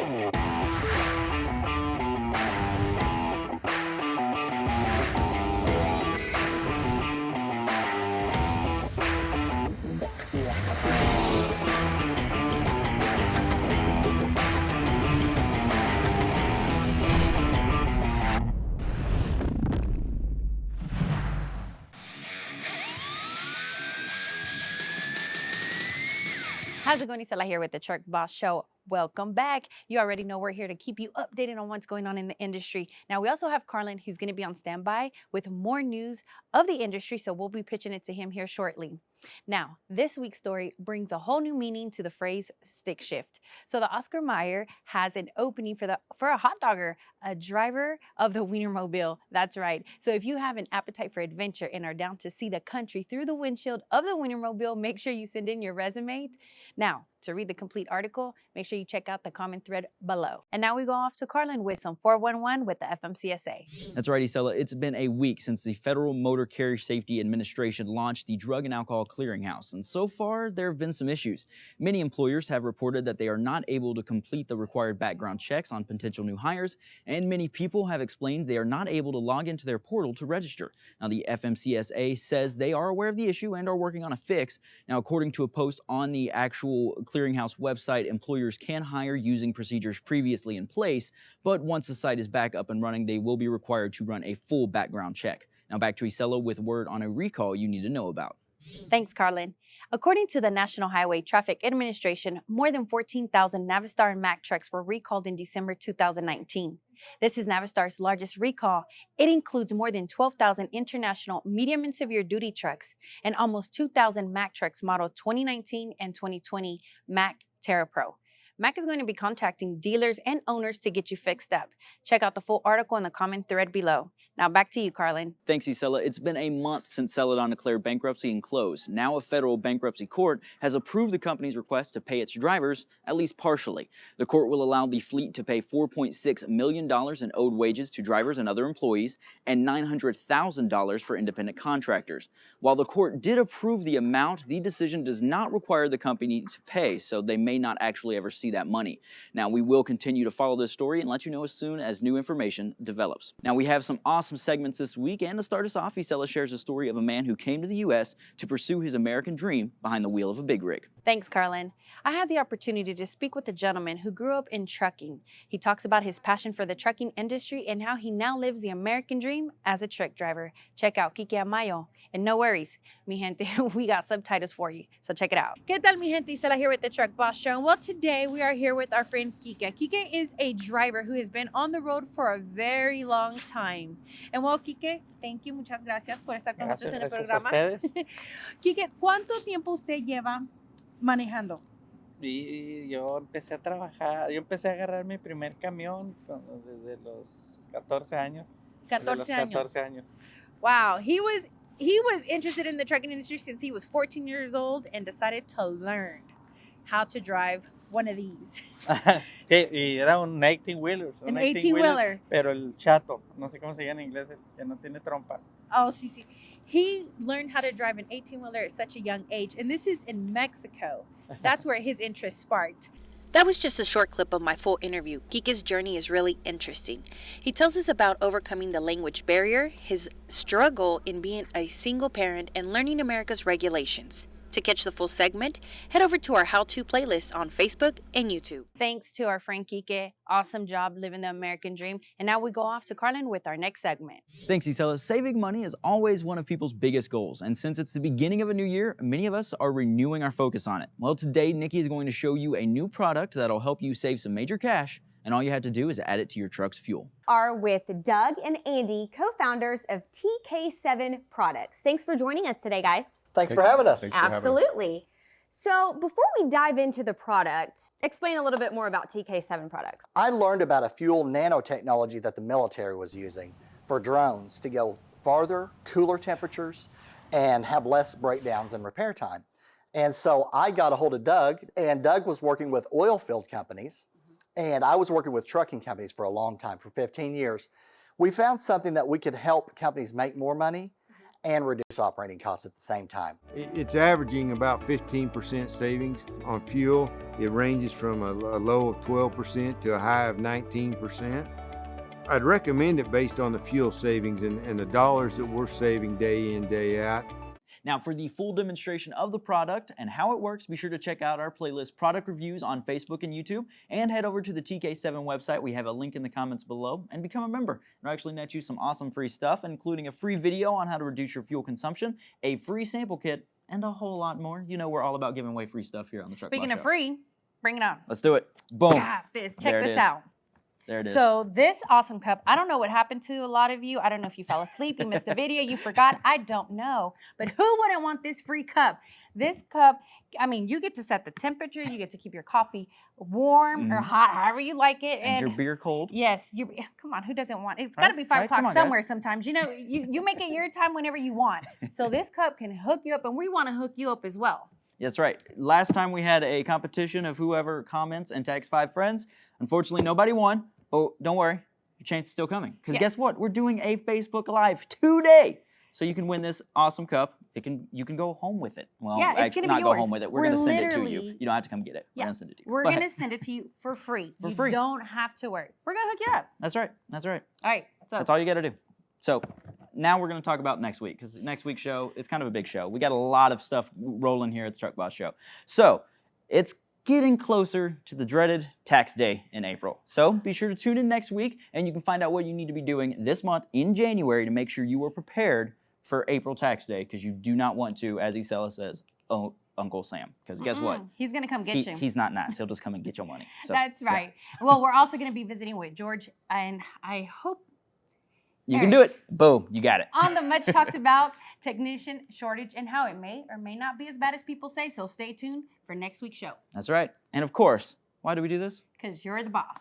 How's it going? Isela here with the Truck Boss Show. Welcome back. You already know we're here to keep you updated on what's going on in the industry. Now, we also have Carlin, who's going to be on standby with more news of the industry, so we'll be pitching it to him here shortly. Now, this week's story brings a whole new meaning to the phrase stick shift. So the Oscar Meyer has an opening for a hot dogger, a driver of the Wienermobile. That's right. So if you have an appetite for adventure and are down to see the country through the windshield of the Wienermobile, make sure you send in your resume. Now, to read the complete article, make sure you check out the comment thread below. And now we go off to Carlin with some 411 with the FMCSA. That's right, Isela. It's been a week since the Federal Motor Carrier Safety Administration launched the Drug and Alcohol Clearinghouse, and so far there have been some issues. Many employers have reported that they are not able to complete the required background checks on potential new hires, and many people have explained they are not able to log into their portal to register. Now, the FMCSA says they are aware of the issue and are working on a fix. Now, according to a post on the actual Clearinghouse website, employers can hire using procedures previously in place, but once the site is back up and running, they will be required to run a full background check. Now back to Isela with word on a recall you need to know about. Thanks, Carlin. According to the National Highway Traffic Administration, more than 14,000 Navistar and Mack trucks were recalled in December 2019. This is Navistar's largest recall. It includes more than 12,000 international medium and severe duty trucks and almost 2,000 Mack trucks modeled 2019 and 2020 Mack TerraPro. Mack is going to be contacting dealers and owners to get you fixed up. Check out the full article in the comment thread below. Now back to you, Carlin. Thanks, Isela. It's been a month since Celadon declared bankruptcy and closed. Now a federal bankruptcy court has approved the company's request to pay its drivers, at least partially. The court will allow the fleet to pay $4.6 million in owed wages to drivers and other employees and $900,000 for independent contractors. While the court did approve the amount, the decision does not require the company to pay, so they may not actually ever see that money. Now, we will continue to follow this story and let you know as soon as new information develops. Now, we have some awesome segments this week, and to start us off, Isela shares a story of a man who came to the U.S. to pursue his American dream behind the wheel of a big rig. Thanks, Carlin. I had the opportunity to speak with a gentleman who grew up in trucking. He talks about his passion for the trucking industry and how he now lives the American dream as a truck driver. Check out TK7 Products. And no worries, mi gente, we got subtitles for you, so check it out. ¿Qué tal, mi gente? Isela here with the Truck Boss Show. Well, today we are here with our friend Kike. Kike is a driver who has been on the road for a very long time. And well, Kike, thank you, muchas gracias por estar con nosotros en el programa. Kike, ¿cuánto tiempo usted lleva manejando? Y yo empecé a trabajar, yo empecé a agarrar mi primer camión desde los 14 años. 14 años. Wow, he was interested in the trucking industry since he was 14 years old and decided to learn how to drive one of these. Sí, y era un 18-wheeler. An 18-wheeler. Pero el chato, no sé cómo se llama en inglés, el que no tiene trompa. Oh, sí. He learned how to drive an 18-wheeler at such a young age, and this is in Mexico. That's where his interest sparked. That was just a short clip of my full interview. Kike's journey is really interesting. He tells us about overcoming the language barrier, his struggle in being a single parent, and learning America's regulations. To catch the full segment, head over to our how-to playlist on Facebook and YouTube. Thanks to our friend Kike. Awesome job living the American dream. And now we go off to Carlin with our next segment. Thanks, Isela. Saving money is always one of people's biggest goals, and since it's the beginning of a new year, many of us are renewing our focus on it. Well, today, Nikki is going to show you a new product that'll help you save some major cash, and all you have to do is add it to your truck's fuel. Are with Doug and Andy, co-founders of TK7 Products. Thanks for joining us today, guys. Thanks for having us. Absolutely. So before we dive into the product, explain a little bit more about TK7 Products. I learned about a fuel nanotechnology that the military was using for drones to go farther, cooler temperatures, and have less breakdowns and repair time. And so I got a hold of Doug, and Doug was working with oil field companies, and I was working with trucking companies for a long time, for 15 years. We found something that we could help companies make more money and reduce operating costs at the same time. It's averaging about 15% savings on fuel. It ranges from a low of 12% to a high of 19%. I'd recommend it based on the fuel savings and the dollars that we're saving day in, day out. Now, for the full demonstration of the product and how it works, be sure to check out our playlist Product Reviews on Facebook and YouTube, and head over to the TK7 website. We have a link in the comments below, and become a member. It'll actually net you some awesome free stuff, including a free video on how to reduce your fuel consumption, a free sample kit, and a whole lot more. You know we're all about giving away free stuff here on the Truck Boss Speaking of Show. free, bring it on. Let's do it. Boom. Got this. Check There it this is. out. There it is. So this awesome cup, I don't know what happened to a lot of you. I don't know if you fell asleep, you missed a video, you forgot. I don't know. But who wouldn't want this free cup? This cup, I mean, you get to set the temperature. You get to keep your coffee warm or hot, however you like it. And your beer cold. Yes. Come on, who doesn't want it? It's got to be 5 right, o'clock come on, somewhere guys. sometimes. You know, you make it your time whenever you want. So this cup can hook you up, and we want to hook you up as well. That's right. Last time we had a competition of whoever comments and tags 5 friends. Unfortunately, nobody won. But don't worry, your chance is still coming. Because Yes. guess what? We're doing a Facebook Live today. So you can win this awesome cup. You can go home with it. Well, Yeah, it's actually, gonna be not go yours. home with it. We're We're going to send it to you. literally- You don't have to come get it. We're Yeah. going to send it to you. We're Go going to ahead. send it to you for free. For you free. don't have to worry. We're going to hook you up. That's right. That's right. All right. So That's all you got to do. So now we're going to talk about next week, because next week's show, it's kind of a big show. We got a lot of stuff rolling here at the Truck Boss Show. So it's getting closer to the dreaded tax day in April. So be sure to tune in next week, and you can find out what you need to be doing this month in January to make sure you are prepared for April tax day, because you do not want to, as Isela says, oh, Uncle Sam. Because guess what? He's going to come get you. He's not nice. He'll just come and get your money. So, That's yeah. right. Well, we're also going to be visiting with George, and I hope You can do it. Boom. You got it. on the much talked about technician shortage and how it may or may not be as bad as people say. So stay tuned for next week's show, That's right. And of course, why do we do this? because you're the boss.